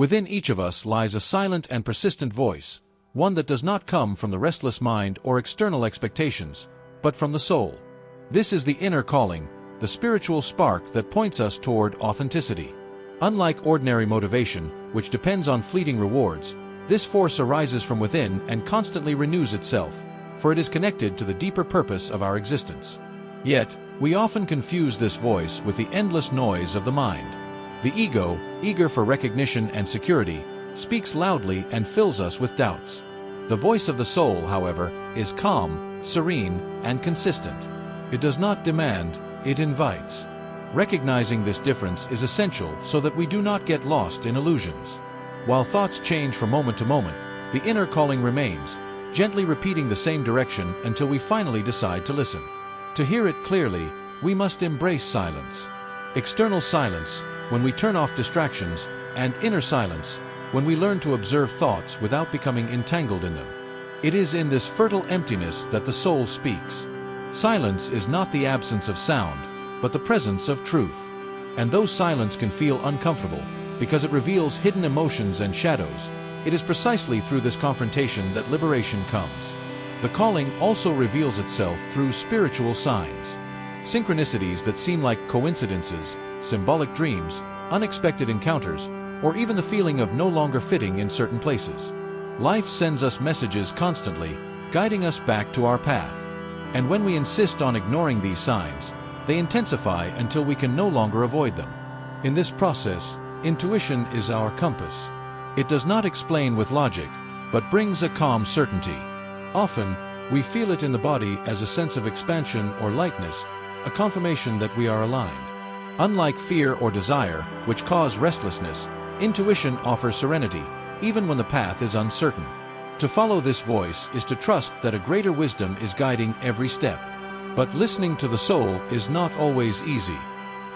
Within each of us lies a silent and persistent voice, one that does not come from the restless mind or external expectations, but from the soul. This is the inner calling, the spiritual spark that points us toward authenticity. Unlike ordinary motivation, which depends on fleeting rewards, this force arises from within and constantly renews itself, for it is connected to the deeper purpose of our existence. Yet, we often confuse this voice with the endless noise of the mind. The ego, eager for recognition and security, speaks loudly and fills us with doubts. The voice of the soul, however, is calm, serene, and consistent. It does not demand, it invites. Recognizing this difference is essential so that we do not get lost in illusions. While thoughts change from moment to moment, the inner calling remains, gently repeating the same direction until we finally decide to listen. To hear it clearly, we must embrace silence. External silence, when we turn off distractions, and inner silence, when we learn to observe thoughts without becoming entangled in them. It is in this fertile emptiness that the soul speaks. Silence is not the absence of sound, but the presence of truth. And though silence can feel uncomfortable, because it reveals hidden emotions and shadows, it is precisely through this confrontation that liberation comes. The calling also reveals itself through spiritual signs. Synchronicities that seem like coincidences, symbolic dreams, unexpected encounters, or even the feeling of no longer fitting in certain places. Life sends us messages constantly, guiding us back to our path. And when we insist on ignoring these signs, they intensify until we can no longer avoid them. In this process, intuition is our compass. It does not explain with logic, but brings a calm certainty. Often, we feel it in the body as a sense of expansion or lightness, a confirmation that we are aligned. Unlike fear or desire, which cause restlessness, intuition offers serenity, even when the path is uncertain. To follow this voice is to trust that a greater wisdom is guiding every step. But listening to the soul is not always easy.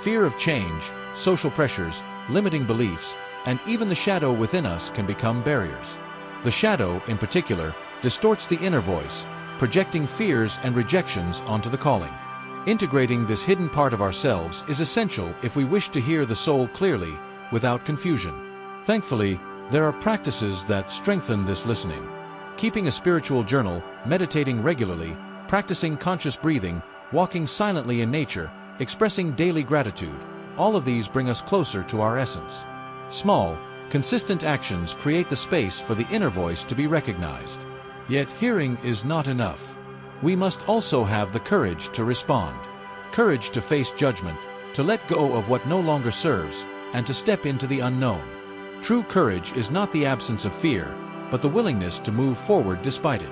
Fear of change, social pressures, limiting beliefs, and even the shadow within us can become barriers. The shadow, in particular, distorts the inner voice, projecting fears and rejections onto the calling. Integrating this hidden part of ourselves is essential if we wish to hear the soul clearly, without confusion. Thankfully, there are practices that strengthen this listening. Keeping a spiritual journal, meditating regularly, practicing conscious breathing, walking silently in nature, expressing daily gratitude, all of these bring us closer to our essence. Small, consistent actions create the space for the inner voice to be recognized. Yet hearing is not enough. We must also have the courage to respond. Courage to face judgment, to let go of what no longer serves, and to step into the unknown. True courage is not the absence of fear, but the willingness to move forward despite it.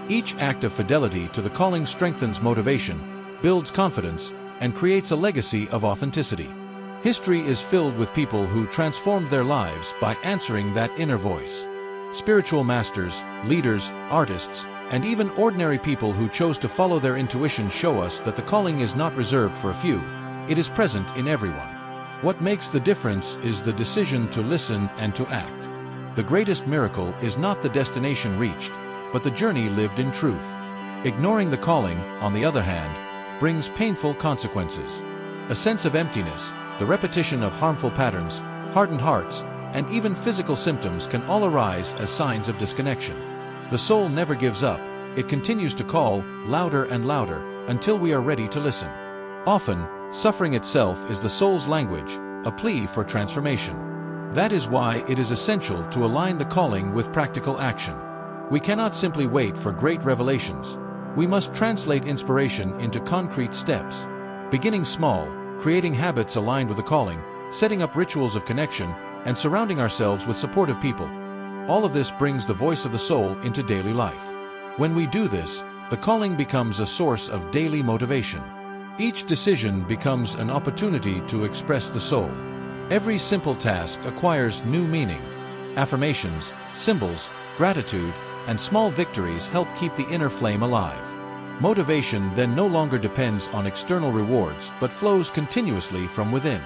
Each act of fidelity to the calling strengthens motivation, builds confidence, and creates a legacy of authenticity. History is filled with people who transformed their lives by answering that inner voice. Spiritual masters, leaders, artists, and even ordinary people who chose to follow their intuition show us that the calling is not reserved for a few. It is present in everyone. What makes the difference is the decision to listen and to act. The greatest miracle is not the destination reached, but the journey lived in truth. Ignoring the calling, on the other hand, brings painful consequences. A sense of emptiness, the repetition of harmful patterns, hardened hearts, and even physical symptoms can all arise as signs of disconnection. The soul never gives up, it continues to call, louder and louder, until we are ready to listen. Often, suffering itself is the soul's language, a plea for transformation. That is why it is essential to align the calling with practical action. We cannot simply wait for great revelations. We must translate inspiration into concrete steps. Beginning small, creating habits aligned with the calling, setting up rituals of connection, and surrounding ourselves with supportive people. All of this brings the voice of the soul into daily life. When we do this, the calling becomes a source of daily motivation. Each decision becomes an opportunity to express the soul. Every simple task acquires new meaning. Affirmations, symbols, gratitude, and small victories help keep the inner flame alive. Motivation then no longer depends on external rewards but flows continuously from within.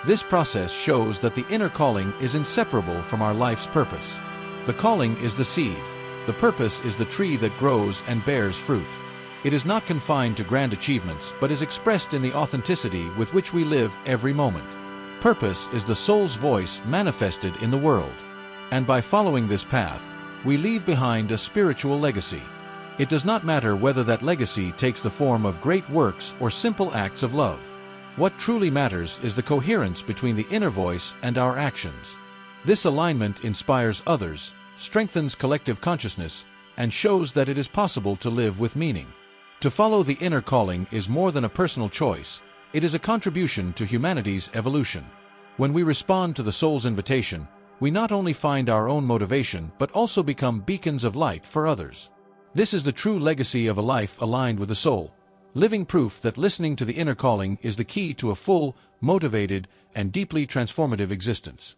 This process shows that the inner calling is inseparable from our life's purpose. The calling is the seed. The purpose is the tree that grows and bears fruit. It is not confined to grand achievements but is expressed in the authenticity with which we live every moment. Purpose is the soul's voice manifested in the world. And by following this path, we leave behind a spiritual legacy. It does not matter whether that legacy takes the form of great works or simple acts of love. What truly matters is the coherence between the inner voice and our actions. This alignment inspires others, strengthens collective consciousness, and shows that it is possible to live with meaning. To follow the inner calling is more than a personal choice, it is a contribution to humanity's evolution. When we respond to the soul's invitation, we not only find our own motivation but also become beacons of light for others. This is the true legacy of a life aligned with the soul, living proof that listening to the inner calling is the key to a full, motivated, and deeply transformative existence.